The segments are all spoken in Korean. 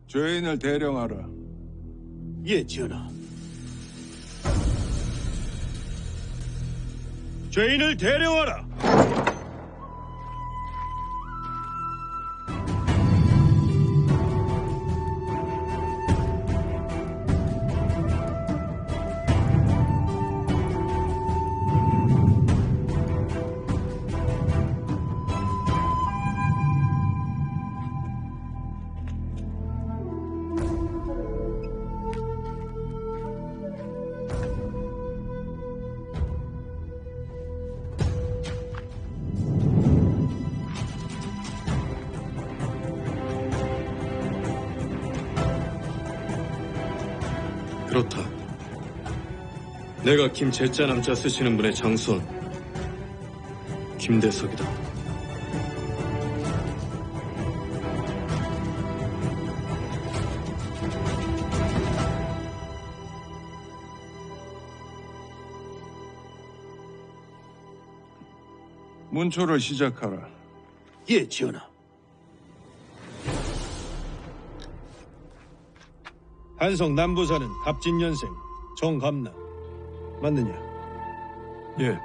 죄인을 대령하라. 예, 전하. 죄인을 대령하라. 그렇다. 내가 김제자 남자 쓰시는 분의 장손 김대석이다. 문초를 시작하라. 예, 전하. 한성 남부 사는 갑진년생 정감나 맞느냐? 예.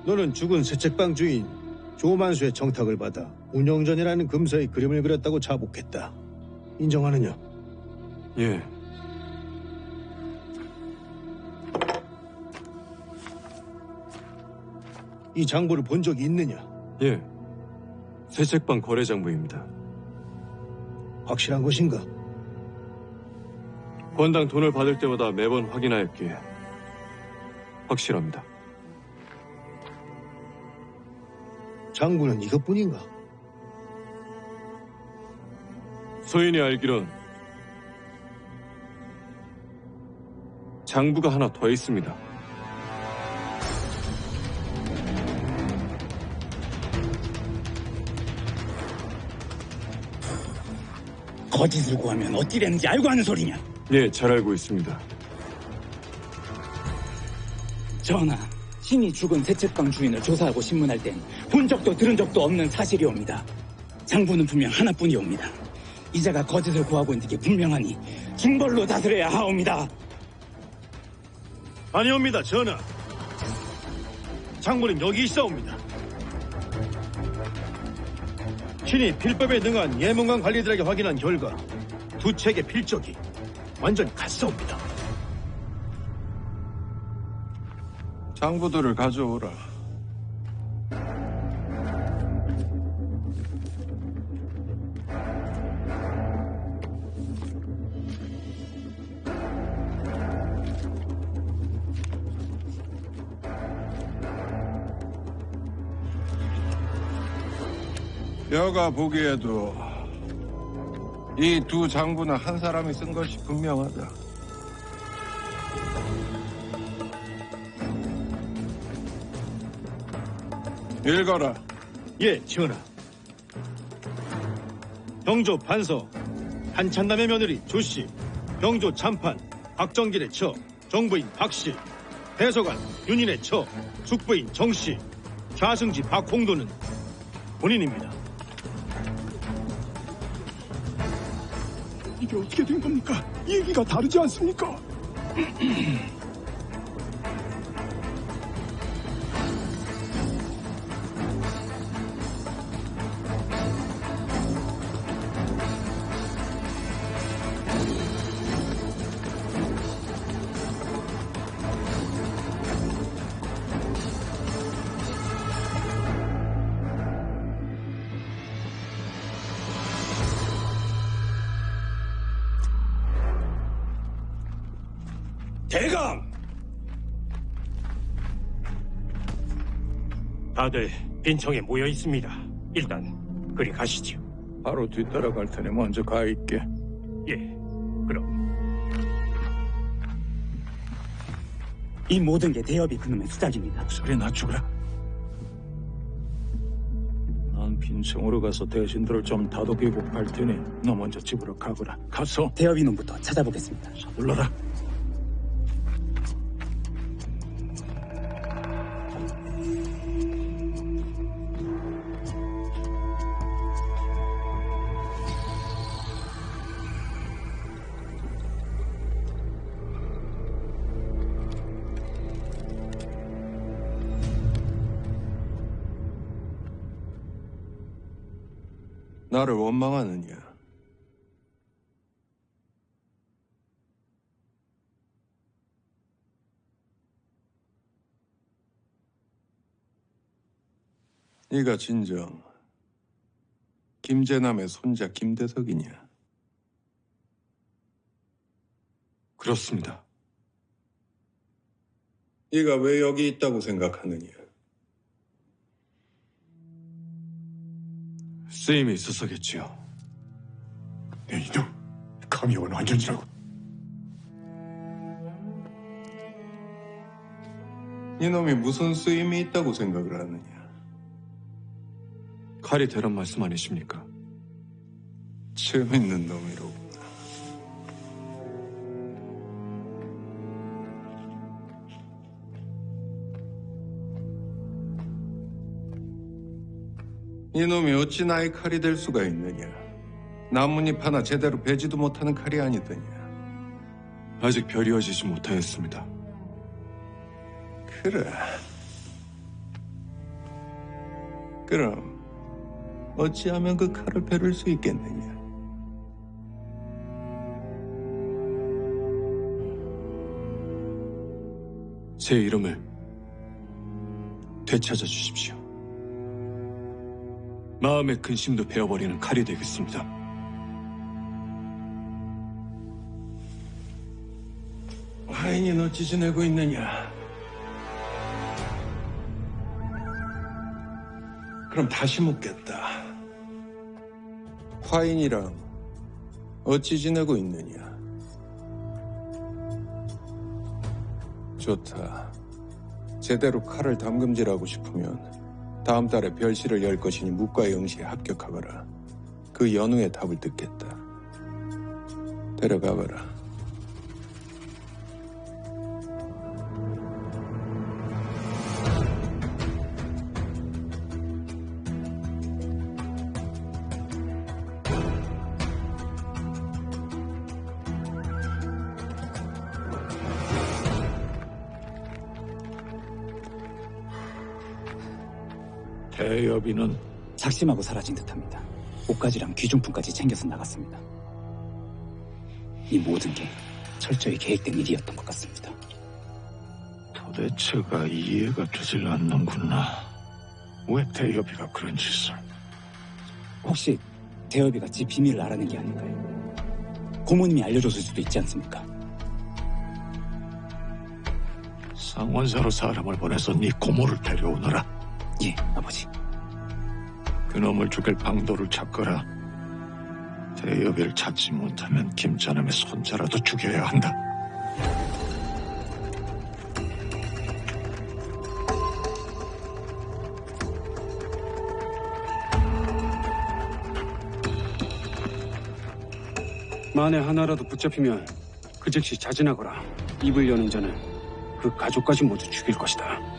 너는 죽은 새책방 주인 조만수의 청탁을 받아 운영전이라는 금서의 그림을 그렸다고 자복했다. 인정하느냐? 예. 이 장부를 본 적이 있느냐? 예. 새책방 거래장부입니다. 확실한 것인가? 권당 돈을 받을 때마다 매번 확인하였기에 확실합니다. 장부는 이것뿐인가? 소인이 알기론 장부가 하나 더 있습니다. 거짓을 구하면 어찌 되는지 알고 하는 소리냐? 예, 잘 알고 있습니다. 전하, 신이 죽은 새책방 주인을 조사하고 신문할 땐 본 적도 들은 적도 없는 사실이옵니다. 장부는 분명 하나뿐이옵니다. 이자가 거짓을 구하고 있는 게 분명하니 중벌로 다스려야 하옵니다. 아니옵니다, 전하. 장부는 여기 있사옵니다. 신이 필법에 능한 예문관 관리들에게 확인한 결과 두 책의 필적이 완전히 같사옵니다. 장부들을 가져오라. 여가 보기에도 이 두 장부는 한 사람이 쓴 것이 분명하다. 읽어라. 예, 전하. 병조 판서 한찬남의 며느리 조씨, 병조 참판 박정길의 처, 정부인 박씨, 대서관 윤인의 처, 숙부인 정씨, 좌승지 박홍도는 본인입니다. 이게 어떻게 된 겁니까? 얘기가 다르지 않습니까? 대감! 다들 빈청에 모여 있습니다. 일단 그리 가시지요. 바로 뒤따라갈 테니 먼저 가 있게. 예, 그럼. 이 모든 게 대업이 그놈의 수작입니다. 소리 낮추거라. 난 빈청으로 가서 대신들을 좀 다독이고 갈 테니 너 먼저 집으로 가거라. 가서 대업이 놈부터 찾아보겠습니다. 불러라. 나를 원망하느냐? 네가 진정 김재남의 손자 김대석이냐? 그렇습니다. 네가 왜 여기 있다고 생각하느냐? 쓰임이 있어서겠지요. 내 이놈, 감히 온 완전이라고. 이놈이 무슨 쓰임이 있다고 생각을 하느냐? 칼이 되란 말씀 아니십니까? 재밌는 놈이로구나. 이놈이 어찌 나의 칼이 될 수가 있느냐? 나뭇잎 하나 제대로 베지도 못하는 칼이 아니더냐? 아직 별이 어지지 못하였습니다. 그래. 그럼 어찌하면 그 칼을 베를 수 있겠느냐? 제 이름을 되찾아 주십시오. 마음의 근심도 베어버리는 칼이 되겠습니다. 화인이 어찌 지내고 있느냐? 그럼 다시 묻겠다. 화인이랑 어찌 지내고 있느냐? 좋다. 제대로 칼을 담금질하고 싶으면 다음 달에 별시를 열 것이니 묵과 영시에 합격하거라. 그 연후에 답을 듣겠다. 데려가거라. 대여비는 작심하고 사라진 듯합니다. 옷가지랑 귀중품까지 챙겨서 나갔습니다. 이 모든 게 철저히 계획된 일이었던 것 같습니다. 도대체가 이해가 되질 않는구나. 왜 대여비가 그런 짓을? 혹시 대여비가 지 비밀을 알아낸 게 아닐까요? 고모님이 알려줬을 수도 있지 않습니까? 상원사로 사람을 보내서 네 고모를 데려오너라. 예, 아버지. 그놈을 죽일 방도를 찾거라. 대여비를 찾지 못하면 김자남의 손자라도 죽여야 한다. 만에 하나라도 붙잡히면 그 즉시 자진하거라. 입을 여는 자는 그 가족까지 모두 죽일 것이다.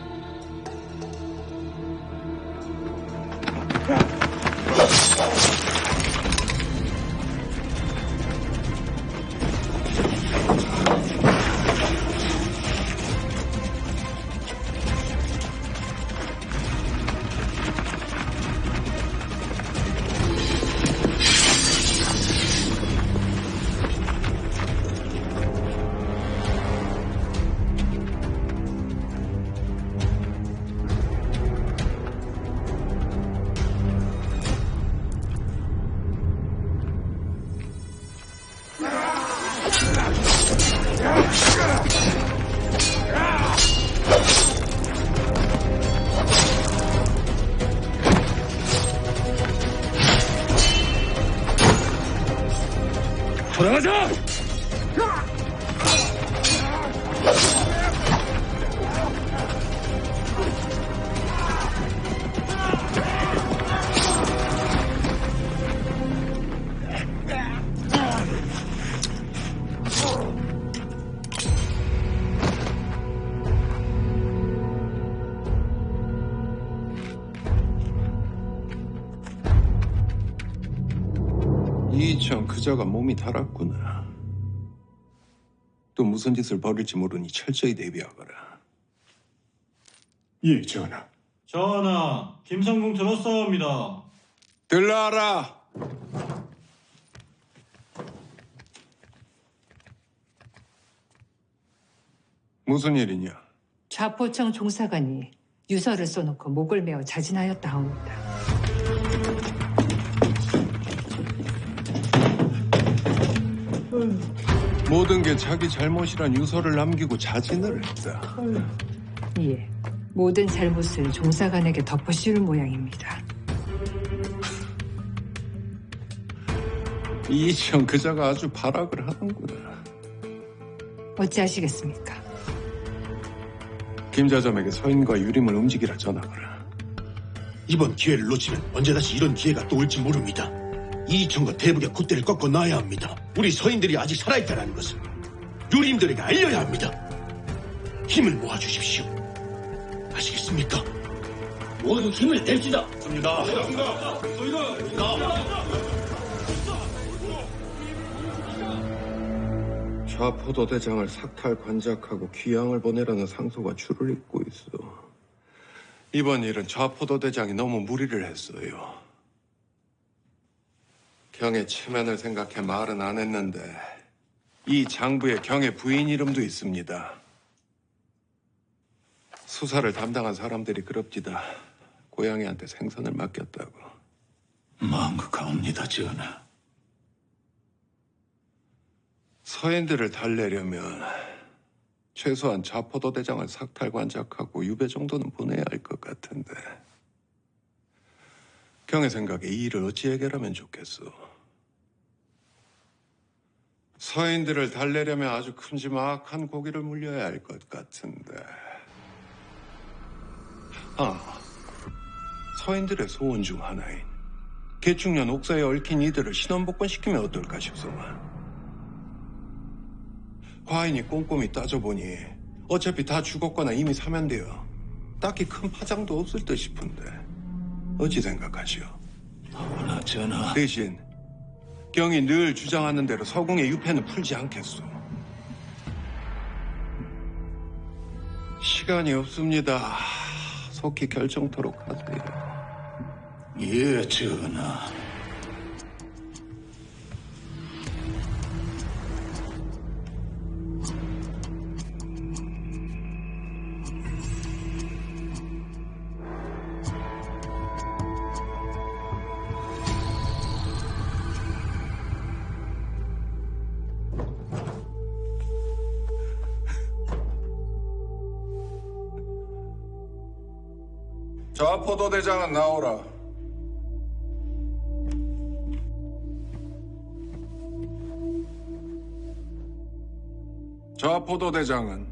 돌아가자! 이천 그자가 몸이 달았구나. 또 무슨 짓을 벌일지 모르니 철저히 대비하거라. 예, 전하. 전하, 김상궁 들었사옵니다. 들라라. 무슨 일이냐? 좌포청 종사관이 유서를 써놓고 목을 메어 자진하였다 하옵니다. 모든 게 자기 잘못이란 유서를 남기고 자진을 했다. 예, 모든 잘못을 종사관에게 덮어씌울 모양입니다. 이지영 그자가 아주 발악을 하는구나. 어찌하시겠습니까? 김자점에게 서인과 유림을 움직이라 전하거라. 이번 기회를 놓치면 언제 다시 이런 기회가 또 올지 모릅니다. 이청과 대북의 콧대를 꺾어 놔야 합니다. 우리 서인들이 아직 살아있다는 것을 유림들에게 알려야 합니다. 힘을 모아주십시오. 아시겠습니까? 모두 힘을 냅시다. 좌포도 대장을 삭탈 관작하고 귀양을 보내라는 상소가 줄을 잇고 있어. 이번 일은 좌포도 대장이 너무 무리를 했어요. 경의 체면을 생각해 말은 안 했는데 이 장부에 경의 부인 이름도 있습니다. 수사를 담당한 사람들이 그럽디다. 고양이한테 생선을 맡겼다고. 마음극하옵니다, 전하. 서인들을 달래려면 최소한 좌포도 대장을 삭탈 관작하고 유배 정도는 보내야 할 것 같은데. 경의 생각에 이 일을 어찌 해결하면 좋겠소? 서인들을 달래려면 아주 큼지막한 고기를 물려야 할 것 같은데. 서인들의 소원 중 하나인 개축년 옥사에 얽힌 이들을 신원복권시키면 어떨까 싶소만. 과인이 꼼꼼히 따져보니 어차피 다 죽었거나 이미 사면되어 딱히 큰 파장도 없을 듯 싶은데 어찌 생각하시오? 하오나 전하. 대신 경이 늘 주장하는 대로 서궁의 유패는 풀지 않겠소. 시간이 없습니다. 속히 결정토록 하세요. 예, 전하. 좌포도 대장은 나오라. 좌포도 대장은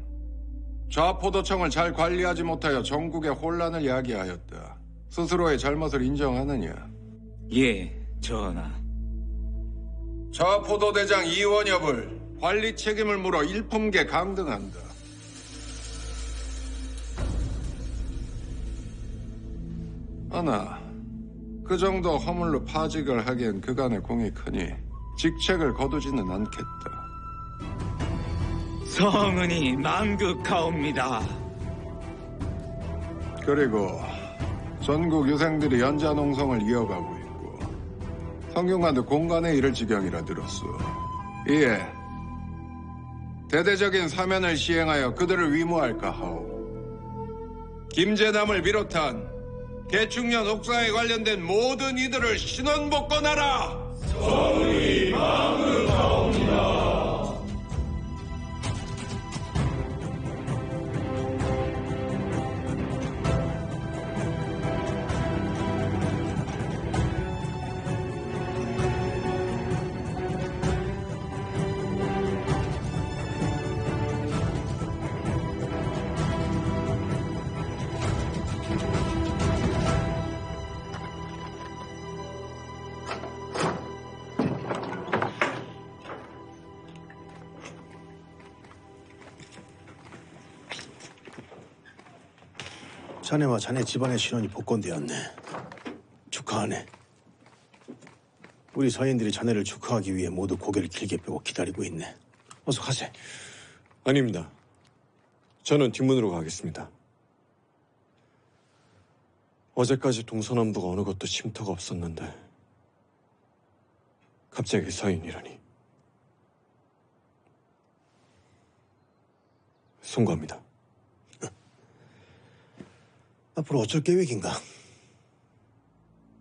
좌포도청을 잘 관리하지 못하여 전국에 혼란을 야기하였다. 스스로의 잘못을 인정하느냐? 예, 전하. 좌포도 대장 이원엽을 관리 책임을 물어 일품계 강등한다. 하나, 그 정도 허물로 파직을 하기엔 그간의 공이 크니 직책을 거두지는 않겠다. 성은이 만극하옵니다. 그리고 전국 유생들이 연자농성을 이어가고 있고 성균관도 공간에 이를 지경이라 들었소. 이에 대대적인 사면을 시행하여 그들을 위무할까 하오. 김재남을 비롯한 개축년 옥사에 관련된 모든 이들을 신원복권하라. 성은이 만극하옵니다. 자네와 자네 집안의 신원이 복권되었네. 축하하네. 우리 서인들이 자네를 축하하기 위해 모두 고개를 길게 펴고 기다리고 있네. 어서 가세. 아닙니다. 저는 뒷문으로 가겠습니다. 어제까지 동서남북 어느 것도 쉼터가 없었는데 갑자기 서인이라니. 송구합니다. 앞으로 어쩔 계획인가?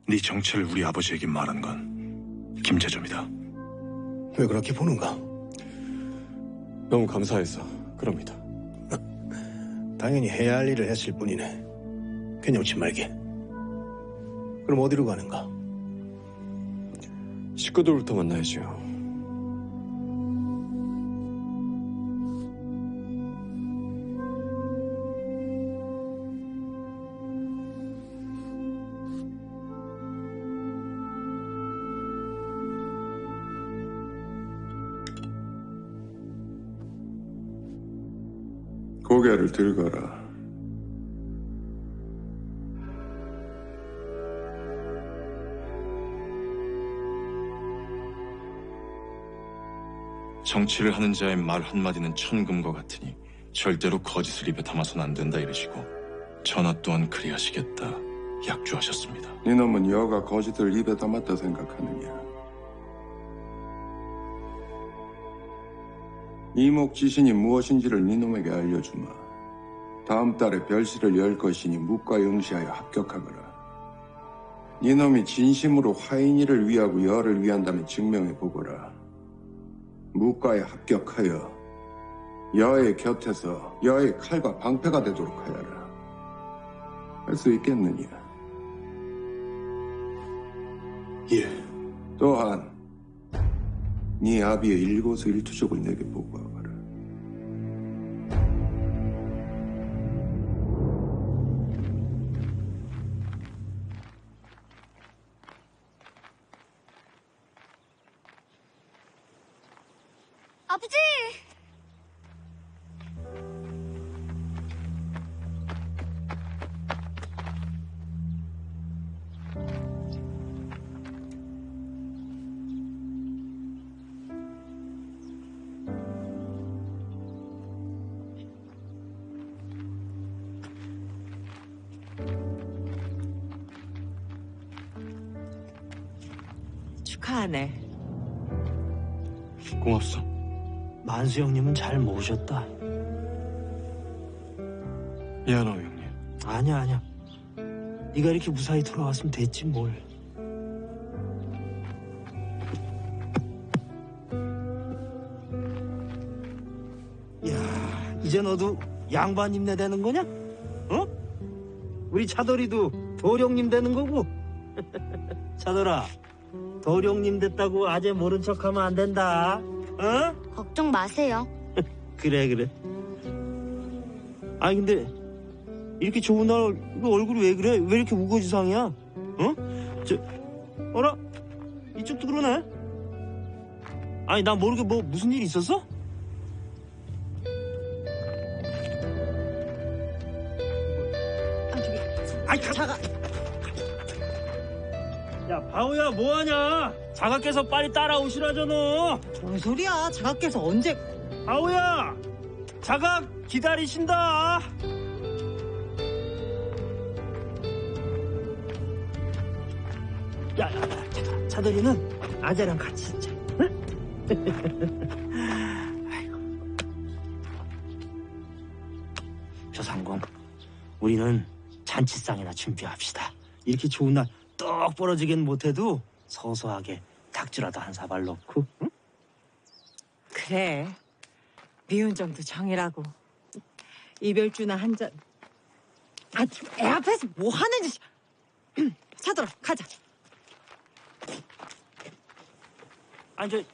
네 정체를 우리 아버지에게 말한 건 김재점이다. 왜 그렇게 보는가? 너무 감사해서 그럽니다. 당연히 해야 할 일을 했을 뿐이네. 괜찮지 말게. 그럼 어디로 가는가? 식구들부터 만나야죠. 고개를 들거라. 정치를 하는 자의 말 한마디는 천금과 같으니 절대로 거짓을 입에 담아서는 안 된다 이러시고 전하 또한 그리하시겠다 약주하셨습니다. 이놈은 여가 거짓을 입에 담았다 생각하느냐? 이목지신이 무엇인지를 니놈에게 알려주마. 다음 달에 별실을 열 것이니 묵과에 응시하여 합격하거라. 니놈이 진심으로 화인이를 위하고 여를 위한다면 증명해보거라. 묵과에 합격하여 여의 곁에서 여의 칼과 방패가 되도록 하여라. 할 수 있겠느냐? 예. 또한 네 아비의 일거수일투족을 내게 보고하거라. 아버지! 축하하네. 고맙소. 만수 형님은 잘 모셨다. 미안하오 형님. 아니야. 네가 이렇게 무사히 돌아왔으면 됐지 뭘. 야, 이제 너도 양반님 되는 거냐? 어? 우리 차돌이도 도령님 되는 거고. 차돌아, 도령님 됐다고 아재 모른 척하면 안 된다. 어? 걱정 마세요. 그래. 아니 근데 이렇게 좋은 날 이거 얼굴이 왜 그래? 왜 이렇게 우거지상이야? 어? 어라? 이쪽도 그러네? 아니 나 모르게 뭐 무슨 일 있었어? 아이 자가. 야 바오야 뭐하냐? 자가께서 빨리 따라오시라잖아. 뭔 소리야? 자가께서 언제? 바오야, 자가 기다리신다. 야, 차돌이는 아재랑 같이 있자. 응? 아이고. 조상공, 우리는 잔치상이나 준비합시다. 이렇게 좋은 날 떡 벌어지긴 못해도 소소하게 닭주라도 한 사발 넣고. 응? 그래. 미운 정도 정이라고. 이별주나 한 잔. 아, 애 앞에서 뭐 하는 짓이. 차돌아, 가자. 아니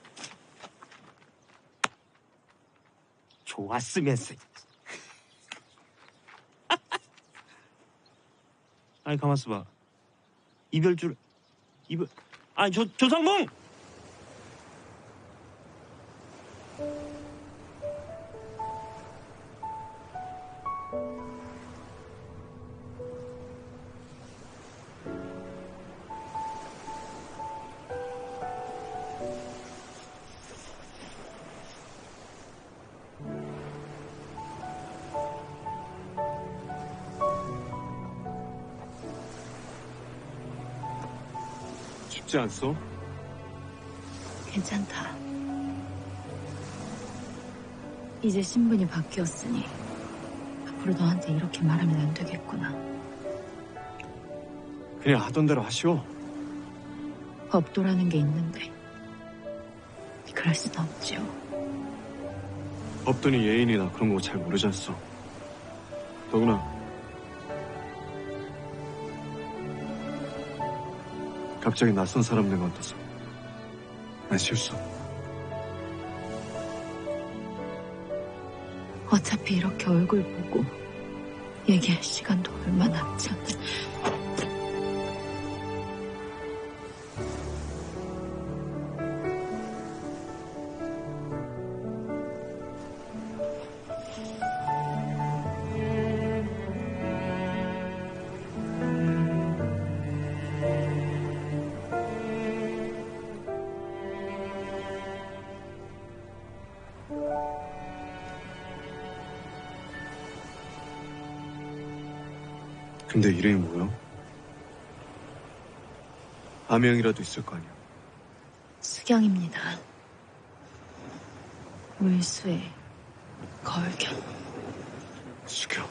좋았으면서. 아니 가만있어 봐. 이별 아니 조상봉. 쉽지 않소? 괜찮다. 이제 신분이 바뀌었으니 앞으로 너한테 이렇게 말하면 안 되겠구나. 그냥 하던 대로 하시오. 법도라는 게 있는데 그럴 순 없지요. 법도니 예인이나 그런 거 잘 모르지 않소. 더구나 갑자기 낯선 사람 된 것 같아서 난 실수. 어차피 이렇게 얼굴 보고 얘기할 시간도 얼마 남지 않는. 근데 이름이 뭐야? 아명이라도 있을 거 아니야. 수경입니다. 물수의 거울견. 수경.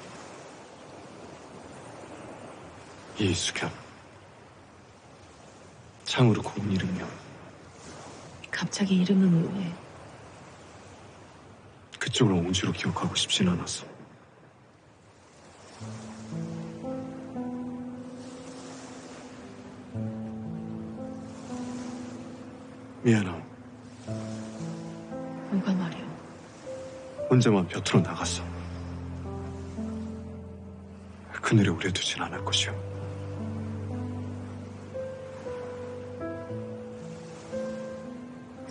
이수경. 참으로 고운 이름이야. 갑자기 이름은 왜? 그쪽을 옹주로 기억하고 싶진 않았어. 미안하오. 뭐가 말이오? 혼자만 볕으로 나갔어. 그늘에 오래 두진 않을 것이오.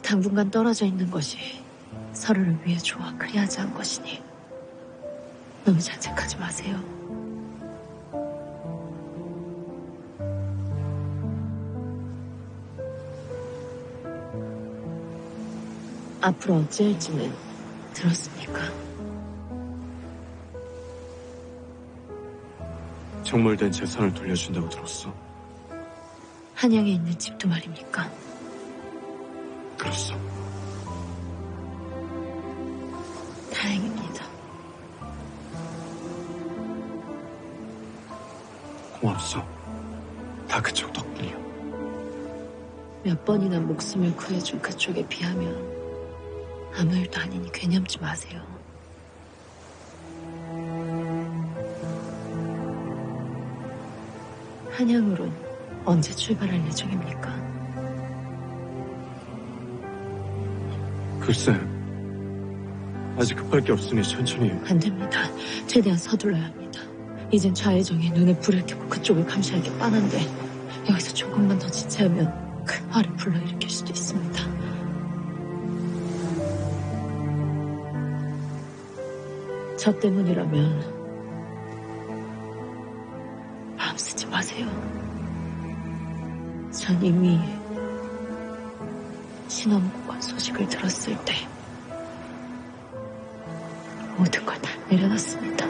당분간 떨어져 있는 것이 서로를 위해 좋아 그리하지 않은 것이니 너무 자책하지 마세요. 앞으로 어찌할지는 들었습니까? 정몰된 재산을 돌려준다고 들었어. 한양에 있는 집도 말입니까? 들었어. 다행입니다. 고맙소. 다 그쪽 덕분이야. 몇 번이나 목숨을 구해준 그쪽에 비하면 아무 일도 아니니 괴념지 마세요. 한양으론 언제 출발할 예정입니까? 글쎄, 아직 급할 게 없으니 천천히. 안 됩니다. 최대한 서둘러야 합니다. 이젠 좌회정에 눈에 불을 켜고 그쪽을 감시할 게 뻔한데 여기서 조금만 더 지체하면 큰 화를 불러일으킬 수도 있습니다. 저 때문이라면 마음 쓰지 마세요. 전 이미 신엄국원 소식을 들었을 때 모든 걸 다 내려놨습니다.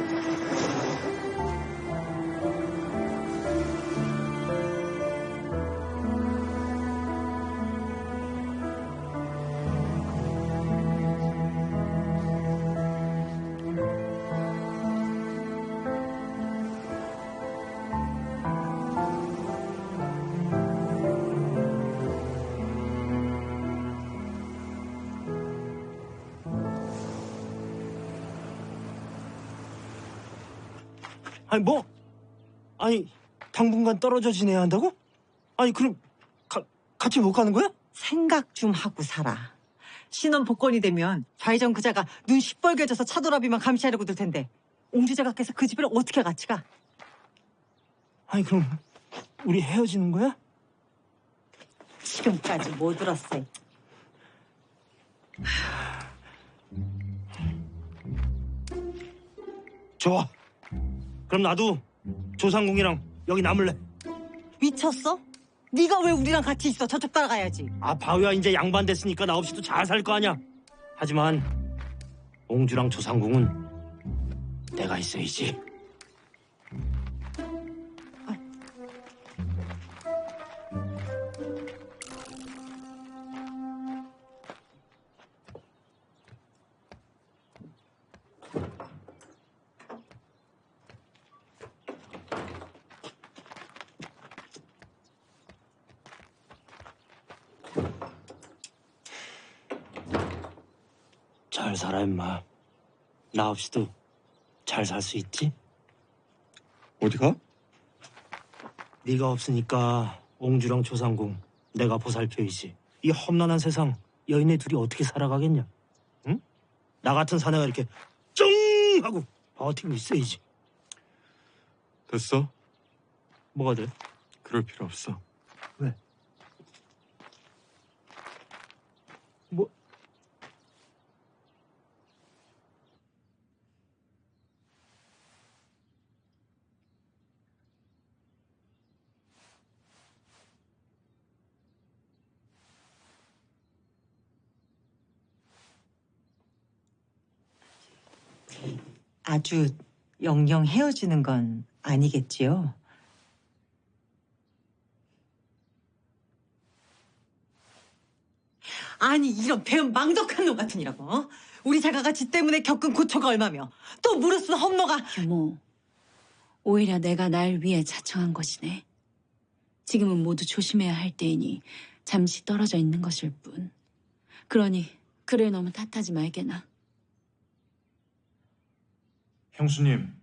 아니 뭐? 아니 당분간 떨어져 지내야 한다고? 아니 그럼 같이 못 가는 거야? 생각 좀 하고 살아. 신원 복권이 되면 좌회전 그자가 눈 시뻘개져서 차도라비만 감시하려고 들 텐데 옹주자가께서 그 집을 어떻게 같이 가? 아니 그럼 우리 헤어지는 거야? 지금까지 뭐 들었어? 좋아. 그럼 나도 조상궁이랑 여기 남을래. 미쳤어? 네가 왜 우리랑 같이 있어? 저쪽 따라가야지. 아 바위야 이제 양반됐으니까 나 없이도 잘 살 거 아니야. 하지만 옹주랑 조상궁은 내가 있어야지. 잘 살아 임마. 나 없이도 잘 살 수 있지? 어디가? 네가 없으니까 옹주랑 조상궁 내가 보살펴이지. 이 험난한 세상 여인네 둘이 어떻게 살아가겠냐? 응? 나 같은 사내가 이렇게 쩡 하고 버티고 있어야지. 됐어? 뭐가 돼? 그럴 필요 없어. 왜? 뭐? 아주 영영 헤어지는 건 아니겠지요? 아니 이런 배은 망덕한 놈 같으니라고. 어? 우리 자가가 지 때문에 겪은 고초가 얼마며 또 무릇쓴 험로가. 유모, 오히려 내가 날 위해 자청한 것이네. 지금은 모두 조심해야 할 때이니 잠시 떨어져 있는 것일 뿐. 그러니 그를 너무 탓하지 말게나. 형수님,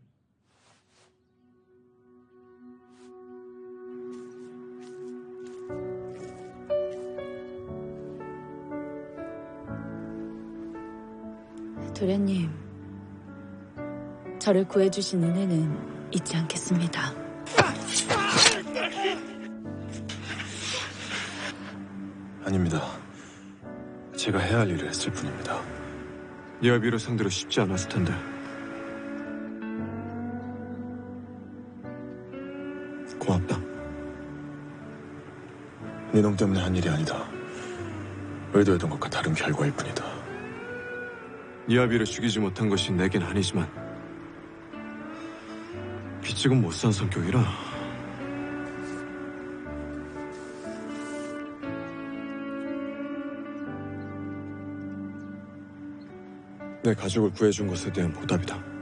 도련님, 저를 구해주신 은혜는 잊지 않겠습니다. 아닙니다. 제가 해야 할 일을 했을 뿐입니다. 이아비를 상대로 쉽지 않았을 텐데. 고맙다. 네 놈 때문에 한 일이 아니다. 의도했던 것과 다른 결과일 뿐이다. 이아비를 죽이지 못한 것이 내겐 아니지만 빚지금 못 산 성격이라. 내 가족을 구해준 것에 대한 보답이다.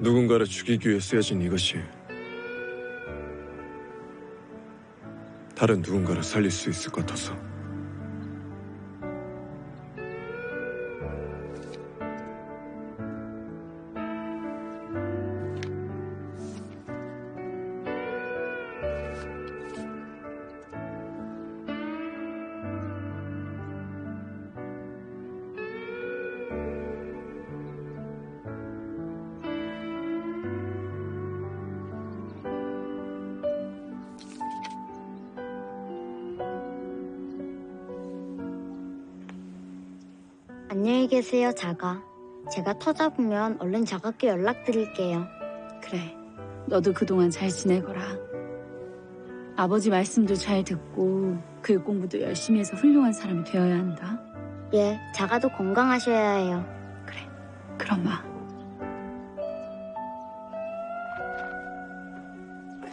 누군가를 죽이기 위해 쓰여진 이것이 다른 누군가를 살릴 수 있을 것 같아서. 안녕히 계세요, 자가. 제가 터 잡으면 얼른 자가께 연락드릴게요. 그래, 너도 그동안 잘 지내거라. 아버지 말씀도 잘 듣고 글 공부도 열심히 해서 훌륭한 사람이 되어야 한다. 예, 자가도 건강하셔야 해요. 그럼 마.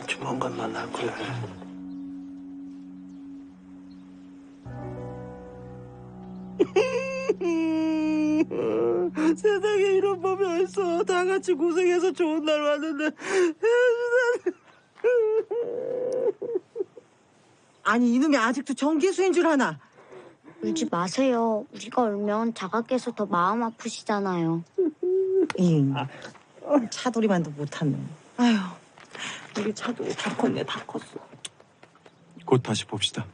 조만간 만날 거야. 세상에 이런 법이 어딨어. 다 같이 고생해서 좋은 날 왔는데. 아니 이놈이 아직도 정기수인 줄 아나. 울지 마세요. 우리가 울면 자가께서 더 마음 아프시잖아요. 차돌이만도 못하면. 아휴, 우리 차돌이 다 컸네, 다 컸어. 곧 다시 봅시다.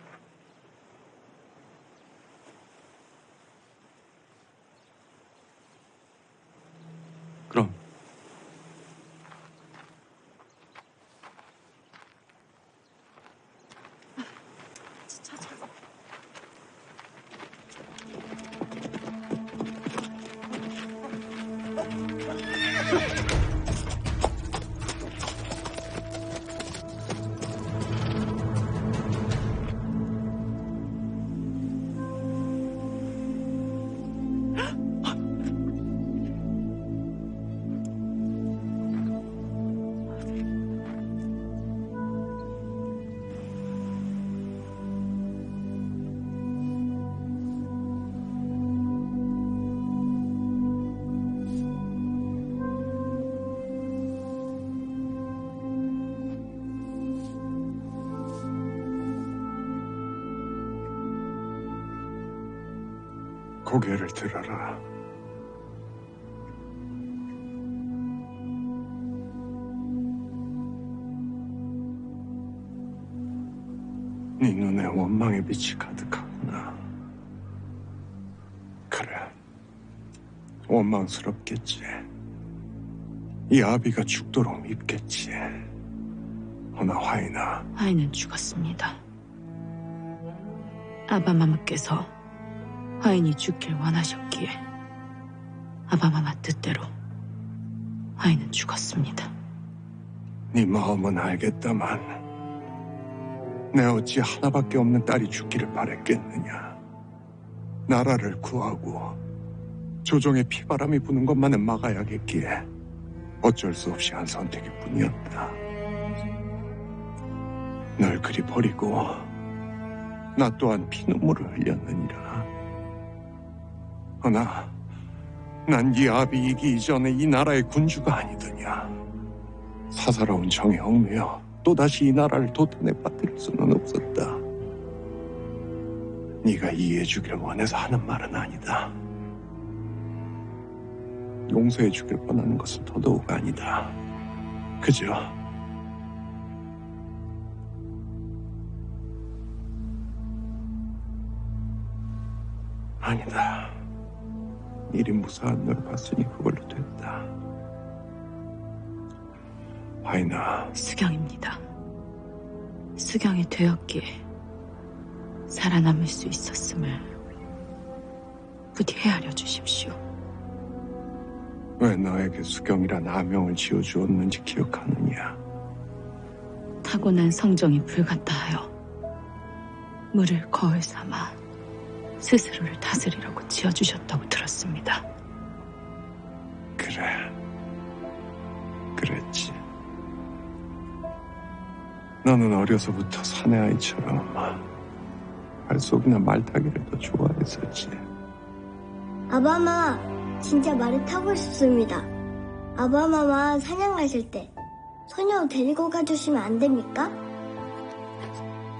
그럼. 고개를 들어라. 네 눈에 원망의 빛이 가득하구나. 그래, 원망스럽겠지. 이 아비가 죽도록 밉겠지. 허나 화인아, 화인은 죽었습니다. 아바마마께서 화인이 죽길 원하셨기에 아바마마 뜻대로 화인은 죽었습니다. 네 마음은 알겠다만 내 어찌 하나밖에 없는 딸이 죽기를 바랬겠느냐. 나라를 구하고 조정의 피바람이 부는 것만은 막아야겠기에 어쩔 수 없이 한 선택일 뿐이었다. 널 그리 버리고 나 또한 피눈물을 흘렸느니라. 허나 난 이 아비이기 이전에 이 나라의 군주가 아니더냐. 사사로운 정에 얽매여 또다시 이 나라를 도탄에 빠뜨릴 수는 없었다. 네가 이해해주길 원해서 하는 말은 아니다. 용서해주길 원하는 것은 더더욱 아니다. 그저 아니다. 일이 무사한 널 봤으니 그걸로 됐다. 화인아. 수경입니다. 수경이 되었기에 살아남을 수 있었음을 부디 헤아려 주십시오. 왜 너에게 수경이란 아명을 지어주었는지 기억하느냐? 타고난 성정이 불같다 하여 물을 거울 삼아 스스로를 다스리라고 지어주셨다고 들었습니다. 그래, 그랬지. 너는 어려서부터 사내아이처럼 발속이나 말타기를 더 좋아했었지. 아바마마, 진짜 말을 타고 싶습니다. 아바마마 사냥 가실 때 소녀 데리고 가주시면 안 됩니까?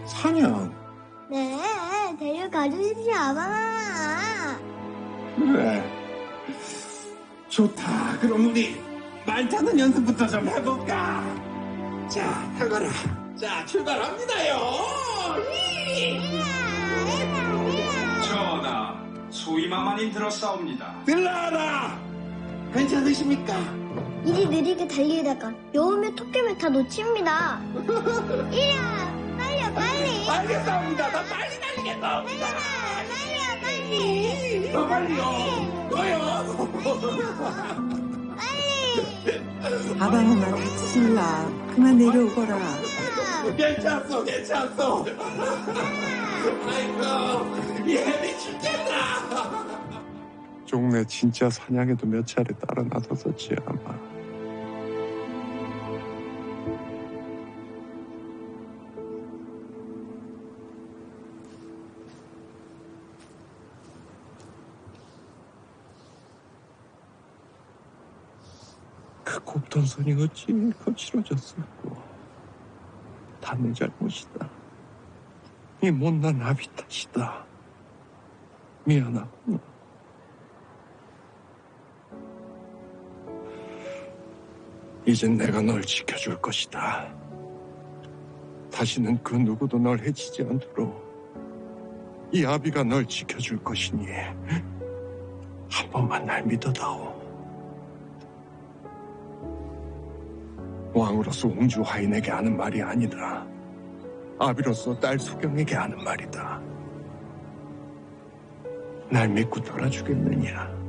사냥? 네, 데려가 주십시오, 아바마마. 그래. 좋다. 그럼 우리 말 타는 연습부터 좀 해볼까? 자, 타거라. 자, 출발합니다요. 전하, 소이마마님 들었사옵니다. 들라라. 괜찮으십니까? 이리 느리게 달리다가 여우며 토끼를 다 놓칩니다. 이리야, 빨리요, 빨리. 알겠습니다. 나 빨리 달리겠습니다. 빨리요. 더 빨리요. 너요. 아바마마 다치실라. 그만 내려오거라. 괜찮소. 아이고, 얘 죽겠다. 종래 진짜 사냥에도 몇 차례 따라 나섰었지 아마. 그 곱던 손이 어찌 거칠어졌을꼬. 다 내 잘못이다. 이 못난 아비 탓이다. 미안하구나. 이젠 내가 널 지켜줄 것이다. 다시는 그 누구도 널 해치지 않도록 이 아비가 널 지켜줄 것이니 한 번만 날 믿어다오. 왕으로서 옹주 화인에게 하는 말이 아니다. 아비로서 딸 수경에게 하는 말이다. 날 믿고 돌아주겠느냐?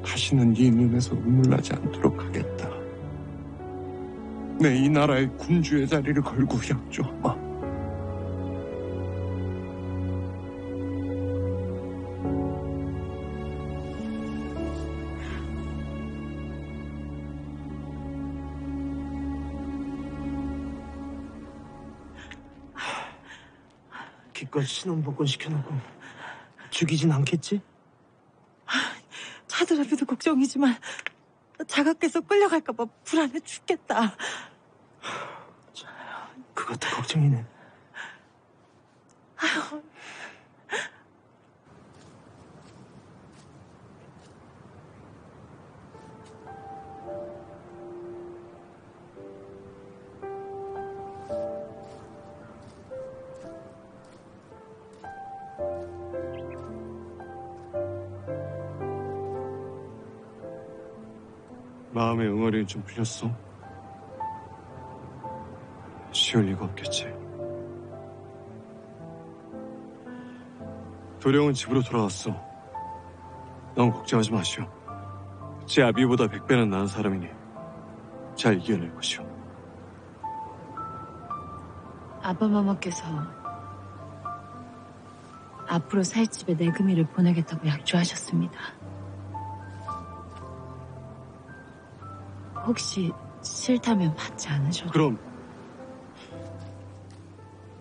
다시는 네 눈에서 눈물 나지 않도록 하겠다. 내 이 나라의 군주의 자리를 걸고 약조하마. 기껏 신혼복권 시켜놓고 죽이진 않겠지? 차들 앞에도 걱정이지만 자각해서 끌려갈까봐 불안해 죽겠다. 그것도 걱정이네. 아휴, 마음의 응어리는 좀 풀렸어? 쉬울 리가 없겠지. 도령은 집으로 돌아왔어. 너무 걱정하지 마시오. 제 아비보다 100배는 나은 사람이니 잘 이겨낼 것이오. 아빠마마께서 앞으로 살 집에 내금이를 보내겠다고 약조하셨습니다. 혹시 싫다면 받지 않으셔도. 그럼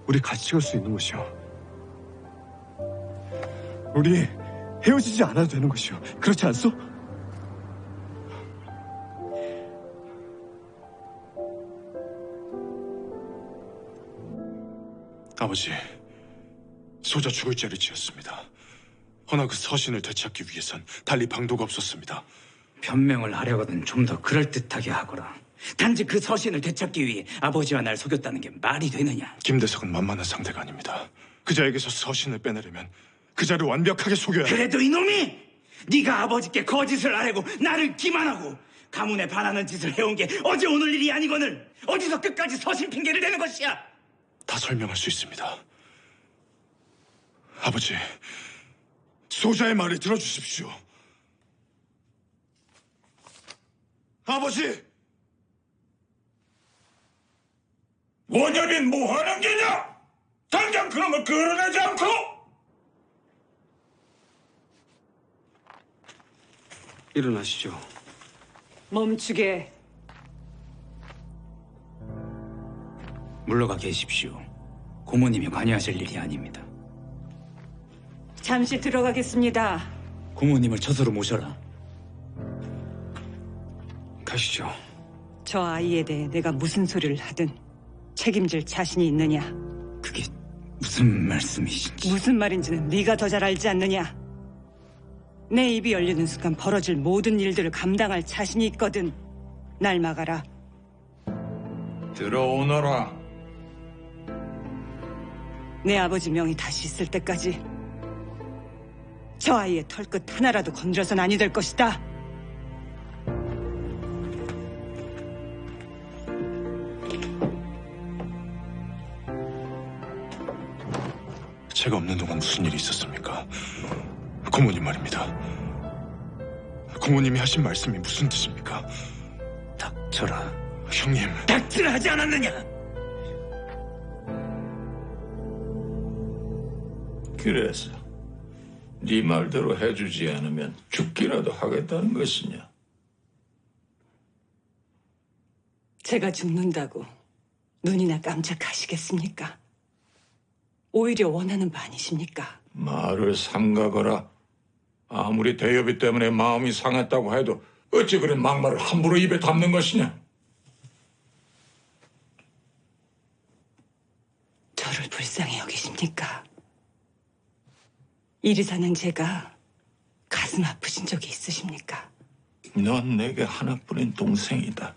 우리 같이 갈 수 있는 것이오. 우리 헤어지지 않아도 되는 것이오. 그렇지 않소? 아버지, 소자 죽을 죄를 지었습니다. 허나 그 서신을 되찾기 위해선 달리 방도가 없었습니다. 변명을 하려거든 좀 더 그럴듯하게 하거라. 단지 그 서신을 되찾기 위해 아버지와 날 속였다는 게 말이 되느냐? 김대석은 만만한 상대가 아닙니다. 그자에게서 서신을 빼내려면 그자를 완벽하게 속여야 해요. 그래도 이놈이 네가 아버지께 거짓을 하려고 나를 기만하고 가문에 반하는 짓을 해온 게 어제 오늘 일이 아니거늘 어디서 끝까지 서신 핑계를 대는 것이야? 다 설명할 수 있습니다. 아버지, 소자의 말을 들어주십시오. 아버지! 원념인 뭐하는 게냐? 당장 그놈을 끌어내지 않고! 일어나시죠. 멈추게. 물러가 계십시오. 고모님이 관여하실 일이 아닙니다. 잠시 들어가겠습니다. 고모님을 저서로 모셔라. 가시죠. 저 아이에 대해 내가 무슨 소리를 하든 책임질 자신이 있느냐? 그게 무슨 말씀이신지. 무슨 말인지는 네가 더 잘 알지 않느냐? 내 입이 열리는 순간 벌어질 모든 일들을 감당할 자신이 있거든. 날 막아라. 들어오너라. 내 아버지 명이 다시 있을 때까지 저 아이의 털끝 하나라도 건드려선 아니 될 것이다. 제가 없는 동안 무슨 일이 있었습니까? 고모님 말입니다. 고모님이 하신 말씀이 무슨 뜻입니까? 닥쳐라. 형님. 닥치라 하지 않았느냐? 그래서 네 말대로 해주지 않으면 죽기라도 하겠다는 것이냐? 제가 죽는다고 눈이나 깜짝하시겠습니까? 오히려 원하는 바 아니십니까? 말을 삼가거라. 아무리 대여비 때문에 마음이 상했다고 해도 어찌 그런 막말을 함부로 입에 담는 것이냐? 저를 불쌍히 여기십니까? 이리 사는 제가 가슴 아프신 적이 있으십니까? 넌 내게 하나뿐인 동생이다.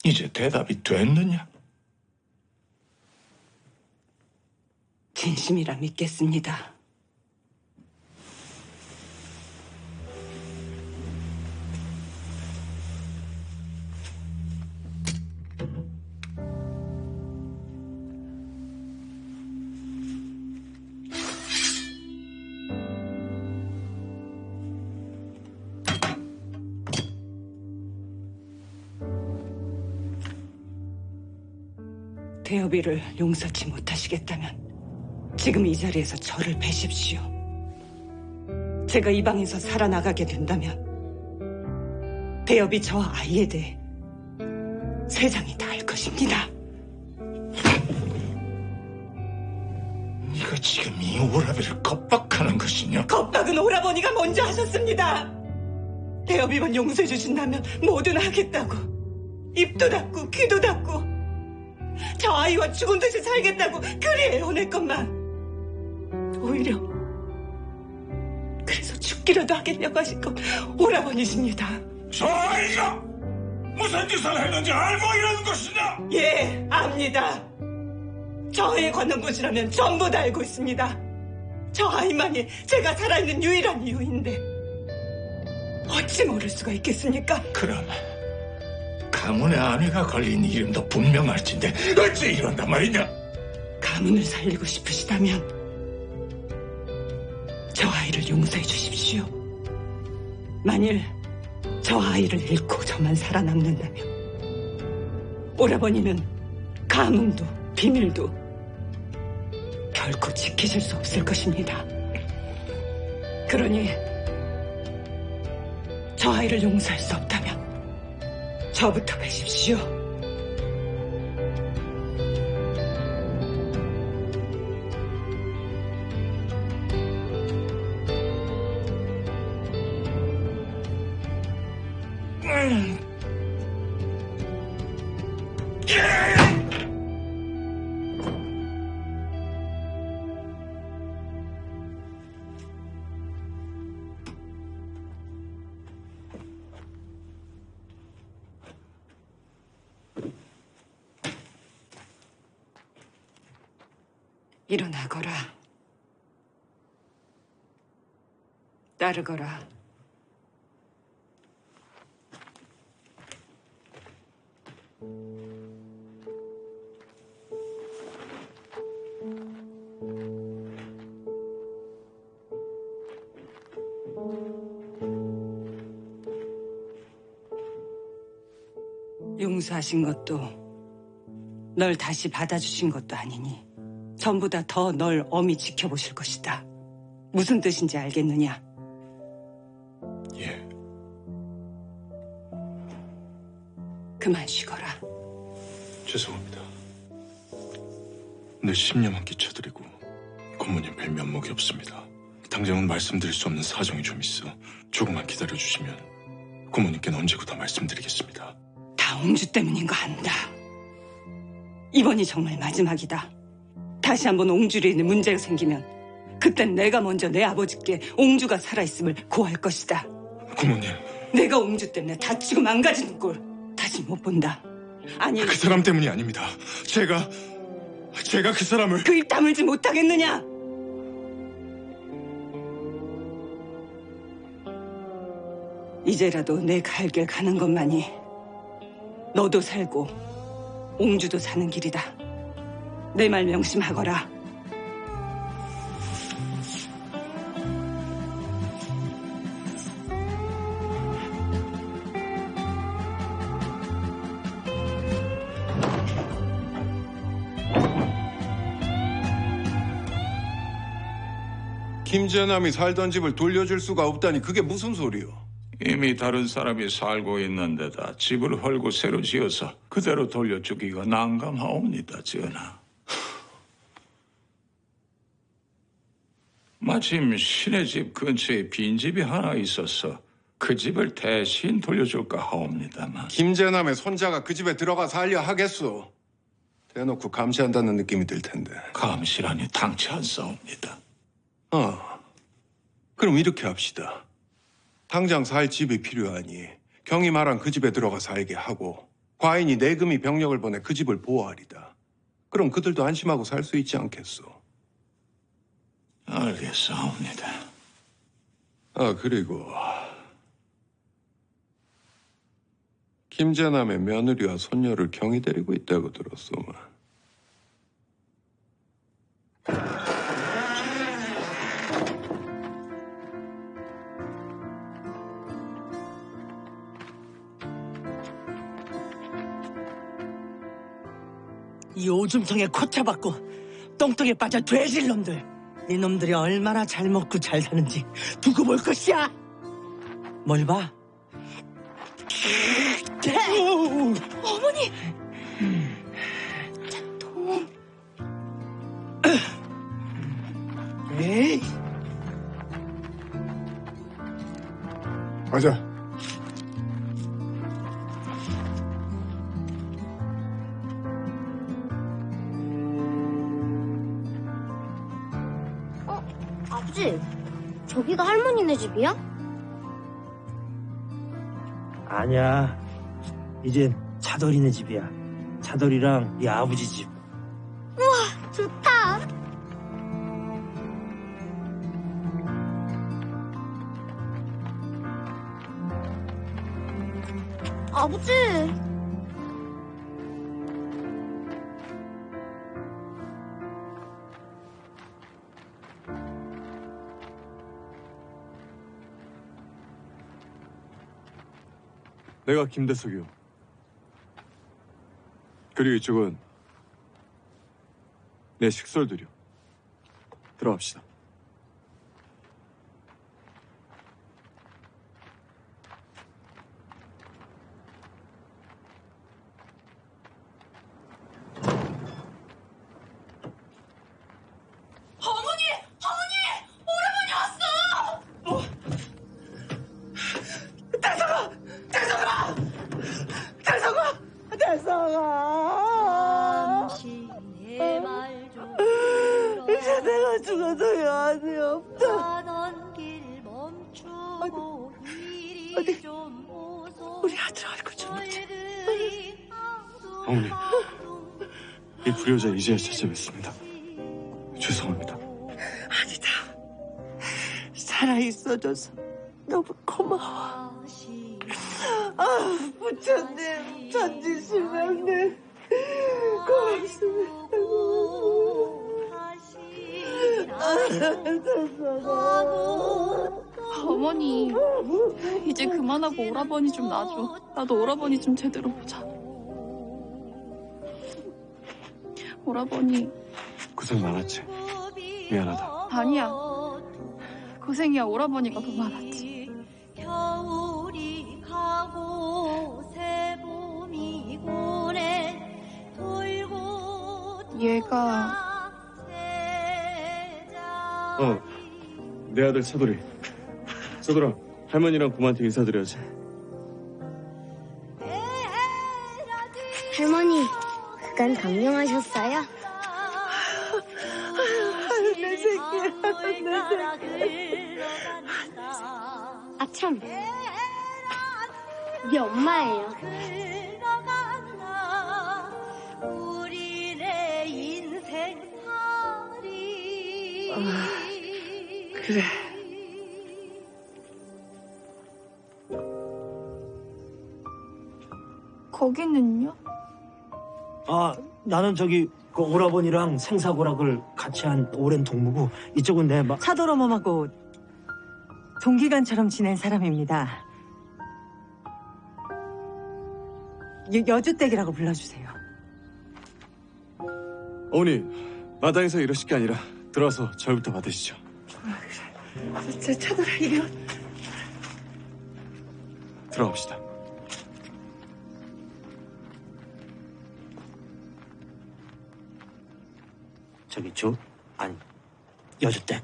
이제 대답이 됐느냐? 진심이라 믿겠습니다. 대여비를 용서치 못하시겠다면 지금 이 자리에서 저를 베십시오. 제가 이 방에서 살아나가게 된다면 대여비 저와 아이에 대해 세상이 다 알 것입니다. 네가 지금 이 오라비를 겁박하는 것이냐? 겁박은 오라버니가 먼저 하셨습니다. 대여비만 용서해 주신다면 뭐든 하겠다고. 입도 닫고 귀도 닫고 저 아이와 죽은 듯이 살겠다고 그리 애원했건만 오히려 그래서 죽기라도 하겠냐고 하신 건 오라버니십니다. 저 아이가 무슨 짓을 했는지 알고 이러는 것이냐? 예, 압니다. 저 아이에 관한 것이라면 전부 다 알고 있습니다. 저 아이만이 제가 살아있는 유일한 이유인데 어찌 모를 수가 있겠습니까? 그럼 가문의 아내가 걸린 이름도 분명할진데 어찌 이런단 말이냐? 가문을 살리고 싶으시다면 저 아이를 용서해 주십시오. 만일 저 아이를 잃고 저만 살아남는다면 오라버니는 가문도 비밀도 결코 지키실 수 없을 것입니다. 그러니 저 아이를 용서할 수 없다면 저부터 가십시오. 일어나거라. 따르거라. 용서하신 것도 널 다시 받아주신 것도 아니니 전보다 더 널 엄히 지켜보실 것이다. 무슨 뜻인지 알겠느냐? 예. 그만 쉬거라. 죄송합니다. 늘 심려만 끼쳐드리고 고모님 뵐 면목이 없습니다. 당장은 말씀드릴 수 없는 사정이 좀 있어 조금만 기다려주시면 고모님께는 언제고 다 말씀드리겠습니다. 다 옹주 때문인 거 안다. 이번이 정말 마지막이다. 다시 한번 옹주에 있는 문제가 생기면 그땐 내가 먼저 내 아버지께 옹주가 살아있음을 고할 것이다. 고모님. 내가 옹주 때문에 다치고 망가지는 꼴 다시 못 본다. 아니 그 사람 때문이 아닙니다. 제가 그 사람을 그 입 다물지 못하겠느냐? 이제라도 내 갈 길 가는 것만이 너도 살고 옹주도 사는 길이다. 내 말 명심하거라. 김재남이 살던 집을 돌려줄 수가 없다니 그게 무슨 소리요? 이미 다른 사람이 살고 있는데다 집을 헐고 새로 지어서 그대로 돌려주기가 난감하옵니다, 전하. 마침 신의 집 근처에 빈집이 하나 있어서 그 집을 대신 돌려줄까 하옵니다만. 김재남의 손자가 그 집에 들어가 살려 하겠소. 대놓고 감시한다는 느낌이 들 텐데. 감시라니 당치 않사옵니다. 그럼 이렇게 합시다. 당장 살 집이 필요하니 경이 말한 그 집에 들어가 살게 하고 과인이 내금이 병력을 보내 그 집을 보호하리다. 그럼 그들도 안심하고 살 수 있지 않겠소? 알겠사옵니다. 그리고 김재남의 며느리와 손녀를 경이 데리고 있다고 들었소만. 이 오줌통에 코쳐박고 똥통에 빠져 돼질놈들. 네 놈들이 얼마나 잘 먹고 잘 사는지 두고 볼 것이야. 뭘 봐? 어머니! 돈. 에이. 맞아. 여기가 할머니네 집이야? 아니야. 이젠 차돌이네 집이야. 차돌이랑 네 아버지 집. 우와, 좋다. 아버지. 내가 김대석이요. 그리고 이쪽은 내 식솔들이요. 들어갑시다. 이제 내가 죽어도 여한이 없다. 어디 우리 아들 얼굴 좀 보자. 어머니, 이 불효자 이제야 찾아뵙습니다. 죄송합니다. 아니다. 살아있어줘서 너무 고마워. 아, 부처님, 천지신명님, 고맙습니다. 어머니, 이제 그만하고 오라버니 좀 놔줘. 나도 오라버니 좀 제대로 보자. 오라버니. 고생 많았지. 미안하다. 아니야. 고생이야 오라버니가 더 많았지. 겨울이 가고 새봄이 오네 돌고 얘가 내 아들 차돌이. 차돌아, 할머니랑 고모한테 인사드려야지. 할머니, 그간 강령하셨어요? 내 새끼야, 내 새끼. 아참, 우리 엄마예요. 우리네 인생살이 그래. 거기는요? 아, 나는 저기 그 오라버니랑 생사고락을 같이 한 오랜 동무고 이쪽은 내 차돌어멈하고 동기간처럼 지낸 사람입니다. 여주댁이라고 불러주세요. 어머니, 마당에서 이러실 게 아니라 들어와서 절부터 받으시죠. 차돌아, 이리 와. 들어갑시다. 저기 아니 여주댁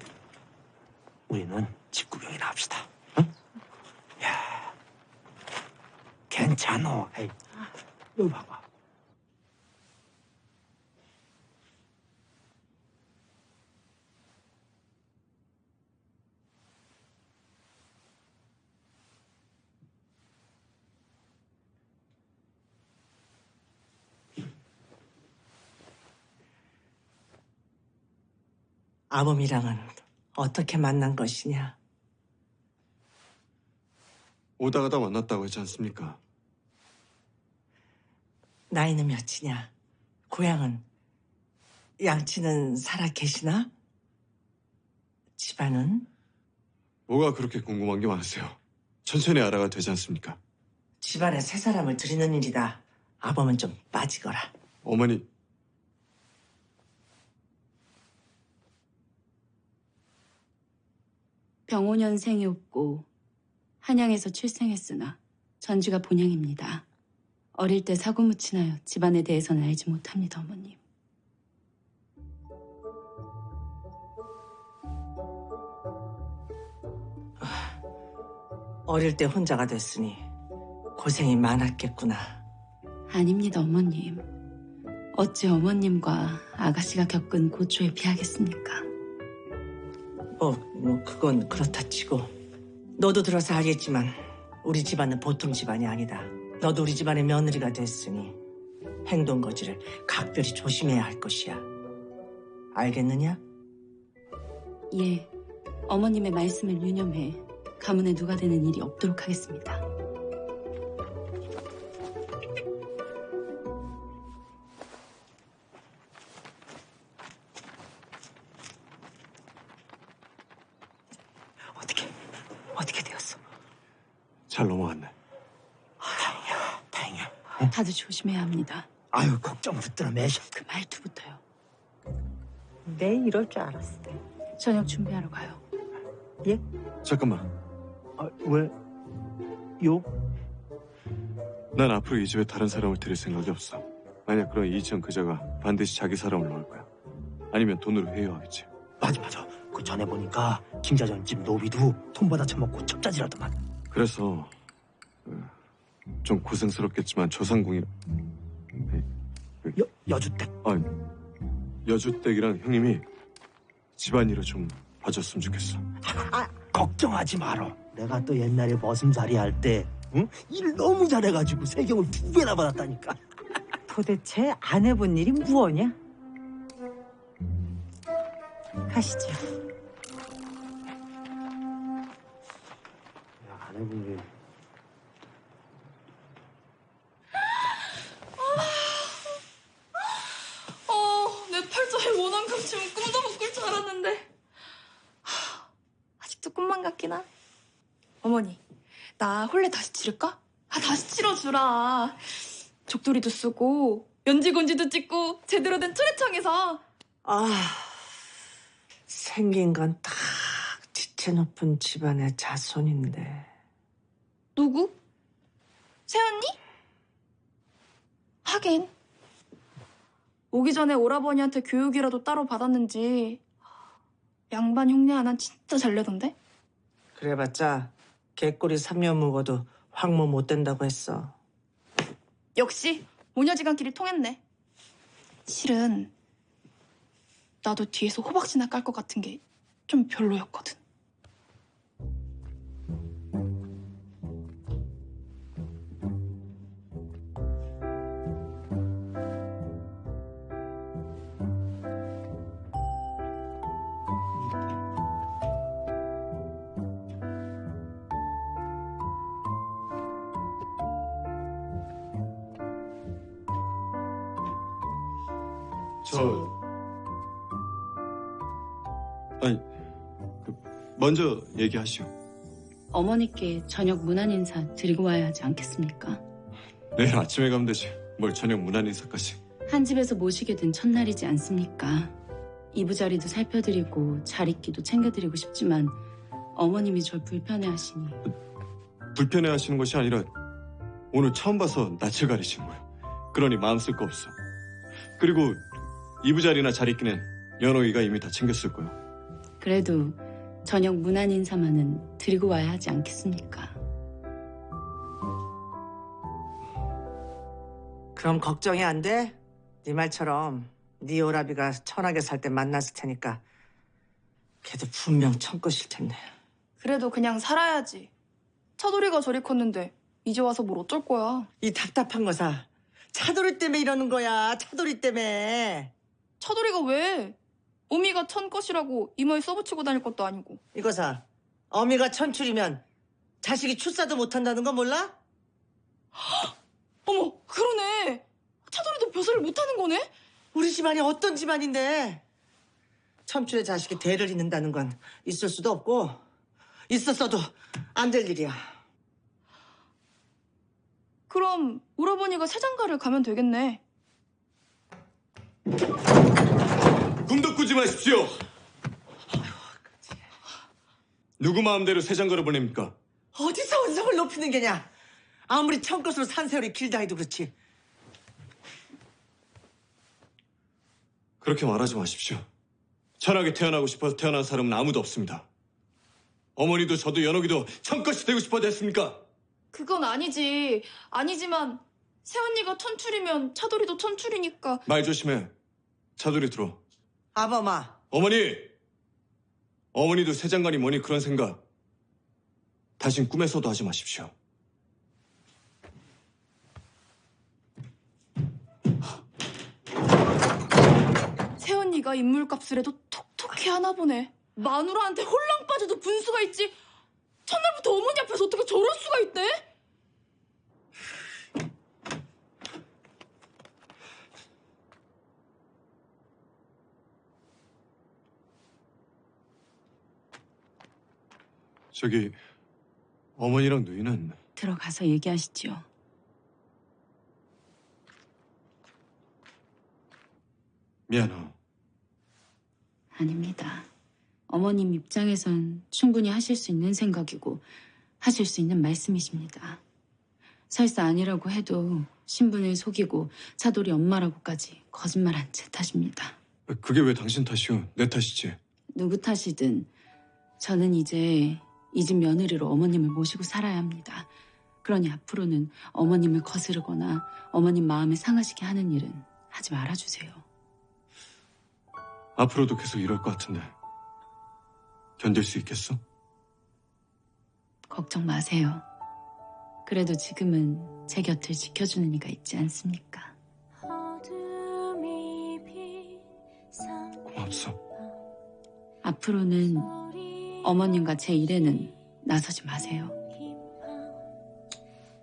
우리는 집 구경이나 합시다. 응? 야, 괜찮어. 에이, 여기 봐봐. 아범이랑은 어떻게 만난 것이냐? 오다 가다 만났다고 했지 않습니까? 나이는 몇이냐? 고향은? 양치는 살아 계시나? 집안은? 뭐가 그렇게 궁금한 게 많으세요? 천천히 알아가 되지 않습니까? 집안에 새 사람을 들이는 일이다. 아범은 좀 빠지거라. 어머니, 병오년생이었고 한양에서 출생했으나 전주가 본향입니다. 어릴 때 사고 묻히나여 집안에 대해서는 알지 못합니다, 어머님. 어릴 때 혼자가 됐으니 고생이 많았겠구나. 아닙니다, 어머님. 어찌 어머님과 아가씨가 겪은 고초에 비하겠습니까? 뭐 그건 그렇다 치고 너도 들어서 알겠지만 우리 집안은 보통 집안이 아니다. 너도 우리 집안의 며느리가 됐으니 행동 거지를 각별히 조심해야 할 것이야. 알겠느냐? 예, 어머님의 말씀을 유념해 가문에 누가 되는 일이 없도록 하겠습니다. 어떻게 되었어? 잘 넘어갔네. 다행이야. 다들 조심해야 합니다. 아유, 걱정 붙들어 매셔. 그 말투부터요. 내 이럴 줄 알았어. 저녁 준비하러 가요. 예? 잠깐만. 왜? 요? 난 앞으로 이 집에 다른 사람을 들일 생각이 없어. 만약 그런 이지영 그자가 반드시 자기 사람을 넣을 거야. 아니면 돈으로 회유하겠지. 맞아. 그 전에 보니까 김자전 집 노비도 돈 받아 처먹고 첩자지라더만. 그래서 좀 고생스럽겠지만 조상궁이 여주댁. 여주댁이랑 형님이 집안일을 좀 봐줬으면 좋겠어. 걱정하지 마라. 내가 또 옛날에 머슴살이 할 때 일 너무 잘해가지고 세경을 2배나 받았다니까. 도대체 안 해본 일이 무엇냐? 가시죠. 안 해본 게. 내 팔자에 원한 감추면 꿈도 못 꿀 줄 알았는데. 아직도 꿈만 같긴 하네. 어머니, 나 홀레 다시 치를까? 다시 치러주라. 족도리도 쓰고 연지곤지도 찍고 제대로 된 초래창에서. 생긴 건 딱 지체 높은 집안의 자손인데. 누구? 새언니? 하긴. 오기 전에 오라버니한테 교육이라도 따로 받았는지 양반 흉내 하나 진짜 잘 내던데? 그래봤자 개꼬리 3년 묵어도 황모 못 된다고 했어. 역시 모녀지간끼리 통했네. 실은 나도 뒤에서 호박지나 깔 것 같은 게 좀 별로였거든. 먼저 얘기하시오. 어머니께 저녁 문안 인사 드리고 와야 하지 않겠습니까? 내일 아침에 가면 되지. 뭘 저녁 문안 인사까지. 한 집에서 모시게 된 첫날이지 않습니까? 이부자리도 살펴드리고 자리끼도 챙겨드리고 싶지만 어머님이 절 불편해하시니. 불편해하시는 것이 아니라 오늘 처음 봐서 낯을 가리신 거예요. 그러니 마음 쓸 거 없어. 그리고 이부자리나 자리끼는 연호이가 이미 다 챙겼을 거예요. 그래도 저녁 문안 인사만은 드리고 와야 하지 않겠습니까? 그럼 걱정이 안 돼? 네 말처럼 네 오라비가 천하게 살 때 만났을 테니까 걔도 분명 천것일 텐데. 그래도 그냥 살아야지. 차돌이가 저리 컸는데 이제 와서 뭘 어쩔 거야. 이 답답한 거사. 차돌이 때문에 이러는 거야. 차돌이 때문에. 차돌이가 왜? 어미가 천것이라고 이마에 써붙이고 다닐 것도 아니고. 이거사. 어미가 천출이면 자식이 출사도 못한다는 거 몰라? 어머, 그러네. 차돌이도 벼슬을 못하는 거네? 우리 집안이 어떤 집안인데 천출의 자식이 대를 잇는다는 건 있을 수도 없고 있었어도 안 될 일이야. 그럼 오라버니가 세장가를 가면 되겠네. 꿈도 꾸지 마십시오. 누구 마음대로 세장가를 보냅니까? 어디서 언성을 높이는 게냐? 아무리 천것으로 산 세월이 길다 해도 그렇지. 그렇게 말하지 마십시오. 천하게 태어나고 싶어서 태어난 사람은 아무도 없습니다. 어머니도 저도 연옥이도 천것이 되고 싶어 됐습니까? 그건 아니지. 아니지만 새언니가 천출이면 차돌이도 천출이니까. 말 조심해. 차돌이 들어. 아범아. 어머니! 어머니도 새 장관이 뭐니 그런 생각 다신 꿈에서도 하지 마십시오. 새언니가 인물값을 해도 톡톡히 하나 보네. 마누라한테 홀랑 빠져도 분수가 있지. 첫날부터 어머니 앞에서 어떻게 저럴 수가 있대? 저기 어머니랑 누이는 들어가서 얘기하시지요. 미안하. 아닙니다. 어머님 입장에선 충분히 하실 수 있는 생각이고 하실 수 있는 말씀이십니다. 설사 아니라고 해도 신분을 속이고 차돌이 엄마라고까지 거짓말한 제 탓입니다. 그게 왜 당신 탓이오? 내 탓이지. 누구 탓이든 저는 이제 이 집 며느리로 어머님을 모시고 살아야 합니다. 그러니 앞으로는 어머님을 거스르거나 어머님 마음을 상하시게 하는 일은 하지 말아주세요. 앞으로도 계속 이럴 것 같은데 견딜 수 있겠어? 걱정 마세요. 그래도 지금은 제 곁을 지켜주는 이가 있지 않습니까? 고맙소. 앞으로는 어머님과 제 일에는 나서지 마세요.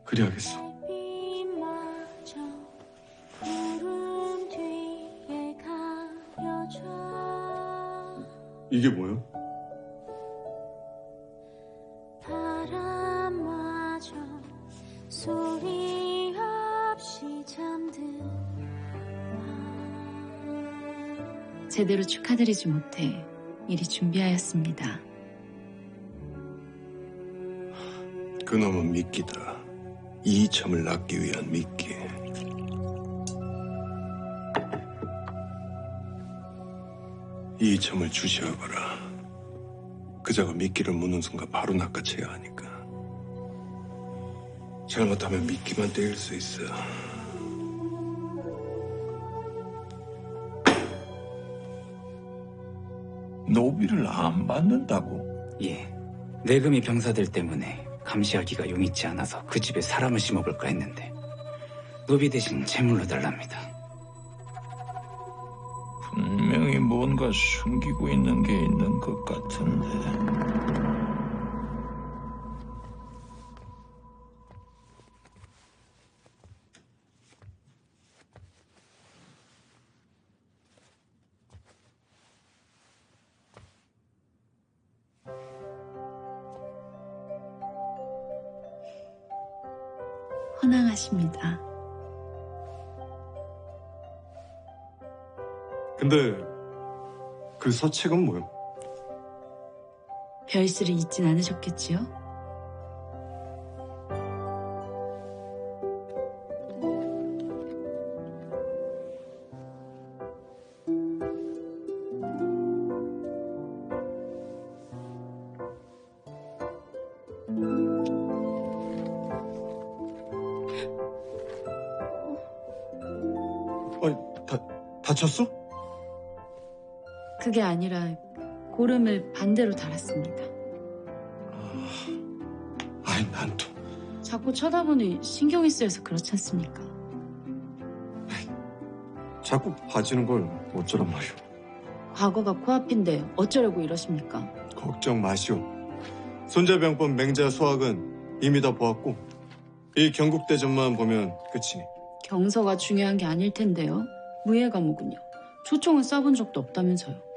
그래야겠어. 이게 뭐야? 바람마저 소리 없이 잠든 제대로 축하드리지 못해 미리 준비하였습니다. 그놈은 미끼다. 이참을 낳기 위한 미끼. 이참을 주시하거라. 그자가 미끼를 무는 순간 바로 낚아채야 하니까. 잘못하면 미끼만 떼일 수 있어. 노비를 안 받는다고? 예. 내금이 병사들 때문에 감시하기가 용이치 않아서 그 집에 사람을 심어볼까 했는데 노비 대신 제물로 달랍니다. 분명히 뭔가 숨기고 있는 게 있는 것 같은데. 헌황하십니다. 근데 그 서책은 뭐야? 별실을 잊진 않으셨겠지요? 다쳤어? 그게 아니라 고름을 반대로 달았습니다. 아이, 난 또. 자꾸 쳐다보니 신경이 쓰여서 그렇지 않습니까? 자꾸 봐주는 걸 어쩌란 말이오. 과거가 코앞인데 어쩌려고 이러십니까? 걱정 마시오. 손자병법 맹자 소학은 이미 다 보았고 이 경국대전만 보면 끝이니. 경서가 중요한 게 아닐 텐데요. 무예 과목은요. 초청은 써본 적도 없다면서요.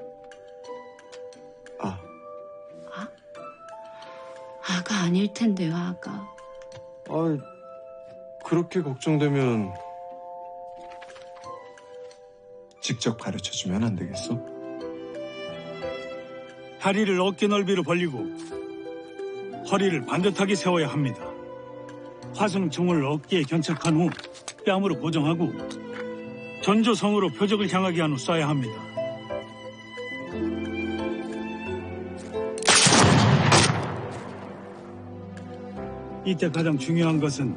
아가 아닐 텐데요, 아가. 그렇게 걱정되면 직접 가르쳐주면 안 되겠어? 다리를 어깨 넓이로 벌리고 허리를 반듯하게 세워야 합니다. 화승총을 어깨에 견착한 후 뺨으로 고정하고 전조성으로 표적을 향하게 한 후 쏴야 합니다. 이때 가장 중요한 것은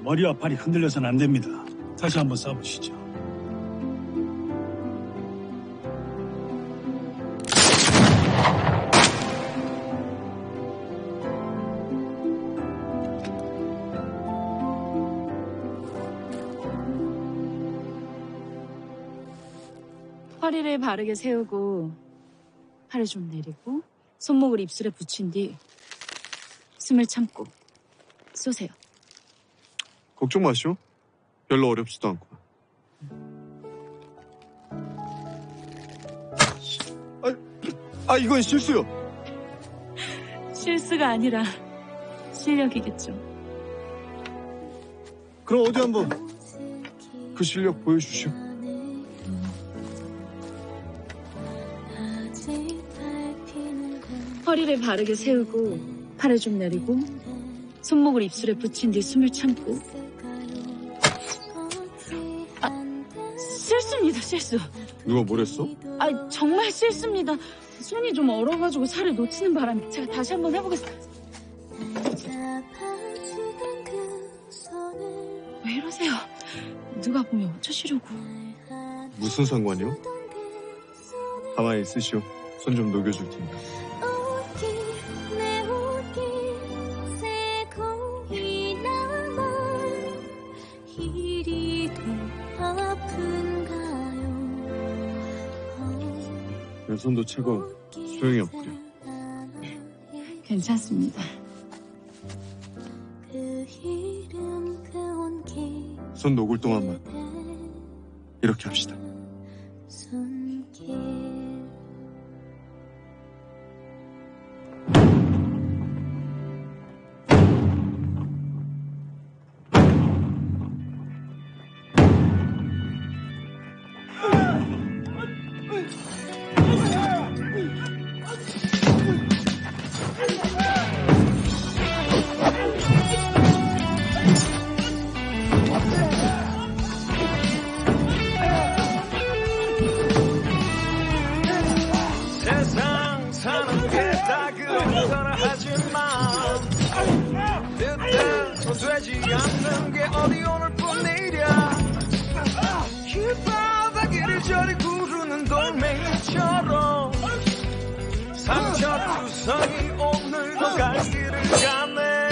머리와 팔이 흔들려서는 안 됩니다. 다시 한번 쏴보시죠. 허리를 바르게 세우고 팔을 좀 내리고 손목을 입술에 붙인 뒤 숨을 참고 쏘세요. 걱정 마시오. 별로 어렵지도 않고. 이건 실수요. 실수가 아니라 실력이겠죠. 그럼 어디 한번 그 실력 보여주시오. 허리를 바르게 세우고 팔을 좀 내리고 손목을 입술에 붙인 뒤 숨을 참고. 실수입니다, 실수. 누가 뭐랬어? 정말 실수입니다. 손이 좀 얼어가지고 살을 놓치는 바람에 제가 다시 한번 해보겠습니다. 왜 이러세요? 누가 보면 어쩌시려고. 무슨 상관이요? 가만히 있으시오. 손 좀 녹여줄 테니까. 내 손도 차가워. 소용이 없구려. 괜찮습니다. 손 녹을 동안만 이렇게 합시다. 세상 사는 게 다 그런 하지만 뜻대로 되지 않는 게 어디 오늘 뿐이랴. 이 바닥을 저리 구르는 돌멩이처럼 상처투성이 오늘도 갈 길을 가네.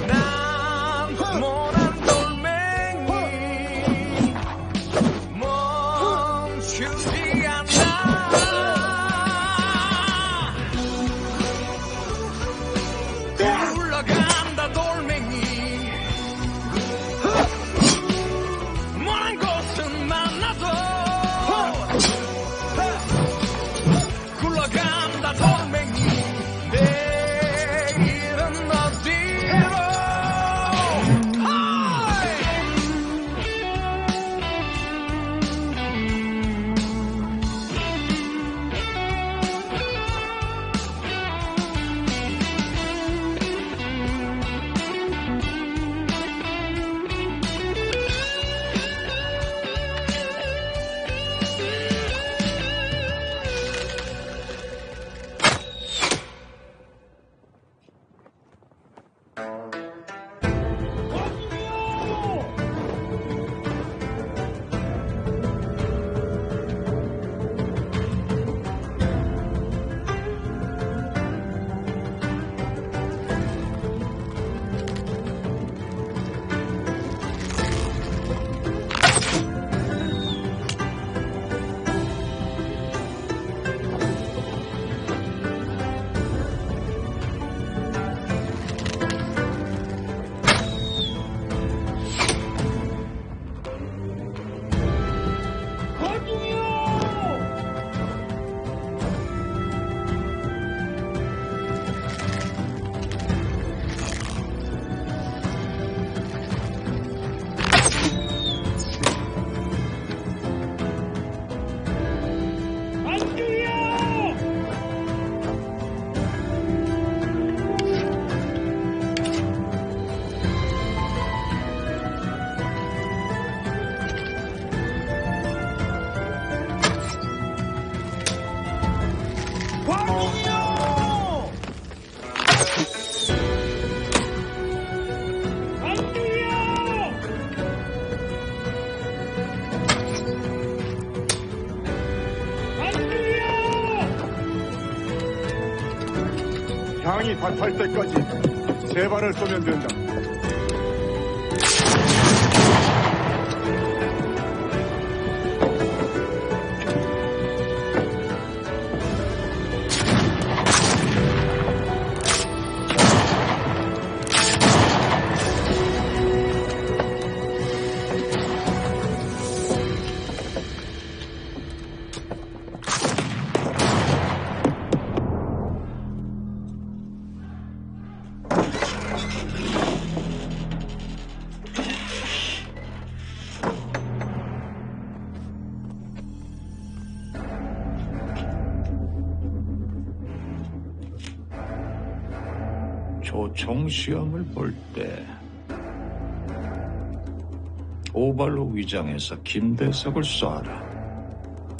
난 모난 돌멩이 멈추지 않아. 굴러간다 돌멩이. 먼 곳은 만나도 굴러간다 돌멩이. 내일은 어디로. 향이 다 탈 때까지 세 발을 쏘면 된다. 총시험을 볼 때 오발로 위장해서 김대석을 쏴라.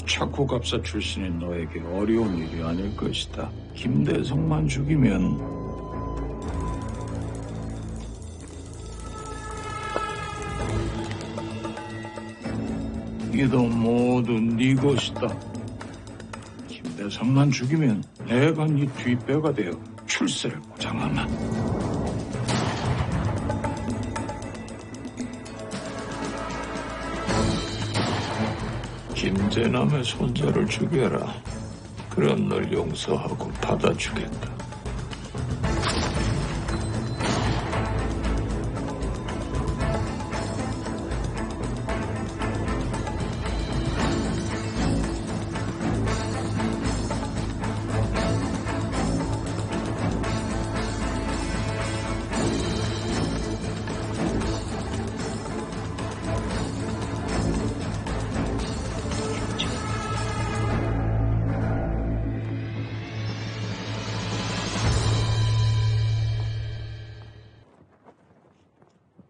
차쿠갑사 출신인 너에게 어려운 일이 아닐 것이다. 김대석만 죽이면 이도 모두 네 것이다. 김대석만 죽이면 내가 네 뒷배가 되어 출세를 보장하마. 김재남의 손자를 죽여라. 그럼 널 용서하고 받아주겠다.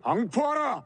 방포하라!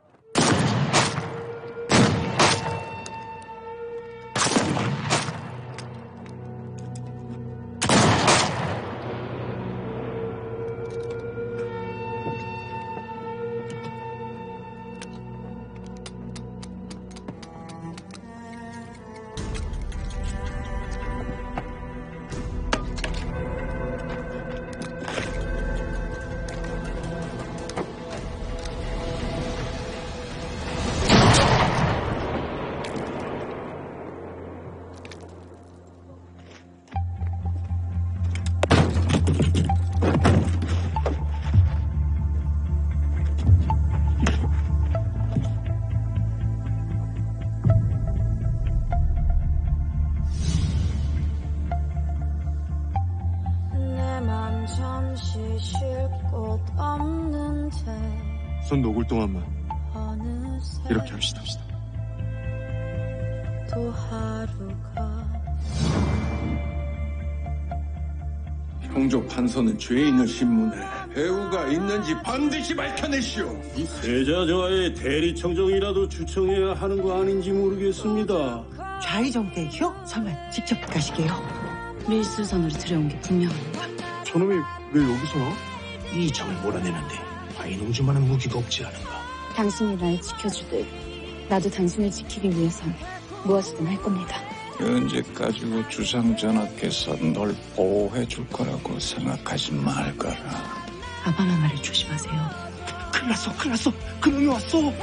손 녹을 동안만 이렇게 합시다. 형조 판서는 죄인을 신문해 배우가 있는지 반드시 밝혀내시오. 이 세자저하의 대리청정이라도 주청해야 하는 거 아닌지 모르겠습니다. 좌의정대기요? 설마 직접 가시게요? 밀수선으로 들여온 게 분명합니다. 저놈이 왜 여기서 나와? 이 적을 몰아내는데 아이농주만한 무기가 없지 않은가? 당신이 날 지켜주듯 나도 당신을 지키기 위해선 무엇이든 할 겁니다. 현재까지도 주상전하께서 널 보호해 줄 거라고 생각하지 말거라. 아바마마를 조심하세요. 큰일 났어. 그놈이 왔어.